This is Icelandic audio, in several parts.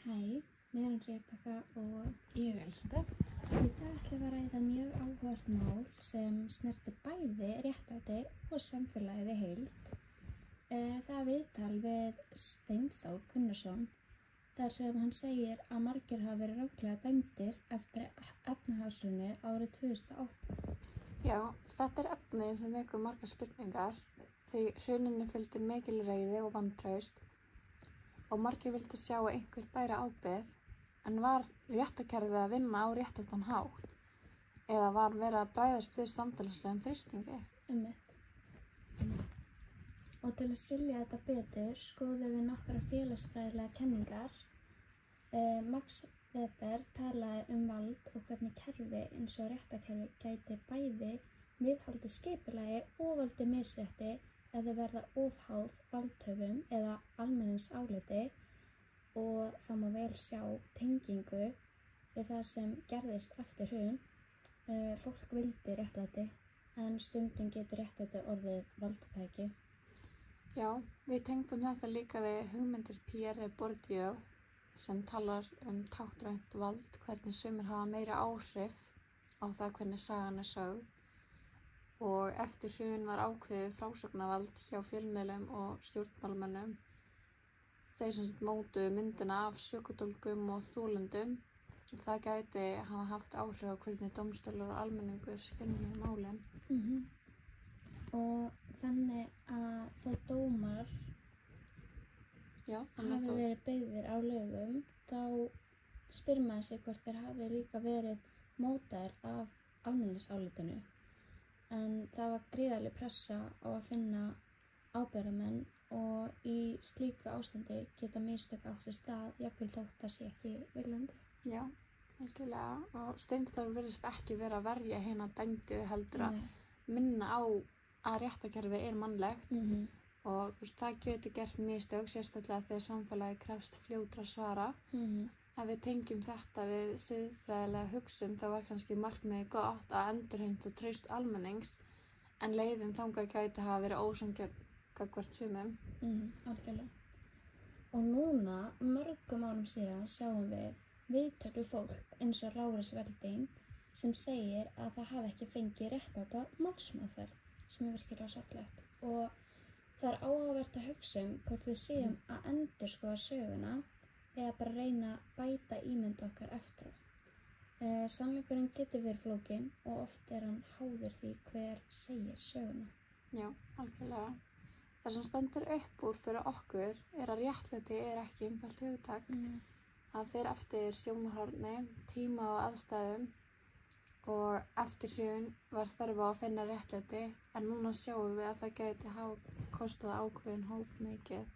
Hæ, mér Rebekka og Ég Elísabet. í dag ætlum við að ræða mjög áhugavert mál sem snertir bæði réttlæti og samfélagið í heild. Það er viðtal við Steinþór Gunnarsson þar sem hann segir að margir hafa verið ranglega dæmdir eftir efnahagshrunið árið 2008. Já, þetta er efni sem vekur margar spurningar því hruninu fylgdi mikil reiði og vantraust og margir vildu sjá að einhver bæri ábyrgð, en var réttarkerfið að vinna á réttlátan hátt eða var verið að bregðast við samfélagslegum þrýstingi? Og til að skilja þetta betur skoðum við nokkrar félagsfræðilegar kenningar. Max Weber talaði vald og hvernig kerfi eins og réttarkerfi gæti bæði viðhaldið skipulagi og valdið misrétti eða verða of háð valdhöfum eða almenningsáliti, og það má vel sjá tengingu við það sem gerðist eftir hrun. Fólk vildi réttlæti en stundum getur réttlæti orðið valdatæki. Já, við tengdum þetta líka við hugmyndir Pierre Bourdieu sem talar táknrænt vald, hvernig sumir hafa meiri áhrif á það hvernig sagan er sögð, og eftir hrun var ákveðið frásögnarvald hjá fjölmiðlum og stjórnmálamönnum. Þeir sem mótuðu myndina af sökudólgum og þolendum, það gæti hafa haft áhrif á hvernig dómstólar og almenningur skynja málin. Og þannig að þó dómar hafi verið byggðir á lögum, þá spyr maður sig hvort þeir hafi líka verið mótaðir af almenningsálitinu. En það var gríðarleg pressa á að finna ábyrgðarmenn og í slíku ástandi geta mistök átt sér stað, jafnvel þótt það sé ekki viljandi. Já, algjörlega. Og Steinþór virðist ekki vera að verja hina dæmdu, heldur að minna á að réttarkerfið er mannlegt. Og það getur gert mistök, sérstaklega þegar samfélagi krefst fljótra svara. Ef við tengjum þetta við siðfræðilega hugsun, þá var kannski markmiðið gott að endurheimta traust almennings, en leiðin þangað gæti hafa verið ósanngjörn gagnvart sumum. Algjörlega. Og núna, mörgum árum síðan, sjáum við viðtöl við fólk eins og Lárus Velding sem segir að það hafi ekki fengið réttláta málsmeðferð, sem er virkilega sorglegt. Og það er áhugavert að hugsa hvort við séum að endurskoða söguna eða bara reyna að bæta ímynd okkar eftir á. Sannleikurinn getur verið flókinn og oft er hann háður því hver segir söguna. Já, algjörlega. Það sem stendur upp úr fyrir okkur er að réttlæti er ekki einfalt hugtak. Það fer eftir sjónarhorni, tíma og aðstæðum, og eftir hrun var þörf á að finna réttlæti, en núna sjáum við að það gæti hafa kostað ákveðinn hóp mikið.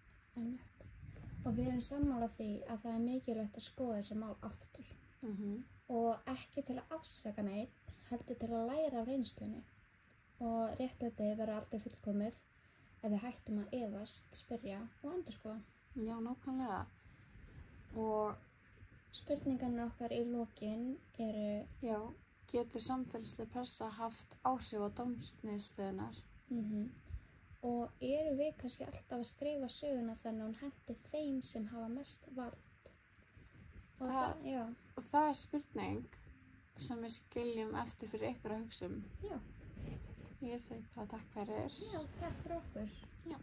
Og við erum sammála því að það er mikilvægt að skoða þessi mál aftur. Og ekki til að afsaka neitt, heldur til að læra af reynslunni. Og réttlæti verður aldrei fullkomið ef við hættum að efast, spyrja og endurskoða. Já, nákvæmlega. Og spurningarnir okkar í lokin eru: já, getur samfélagsleg pressa haft áhrif á dómsniðurstöðunar? Og erum við kannski alltaf að skrifa söguna þannig að hún henti þeim sem hafa mest vald? Og það er spurning sem við skiljum eftir fyrir ykkur að hugsa um. Já. Ég segi bara takk fyrir. Já, takk fyrir okkur. Já.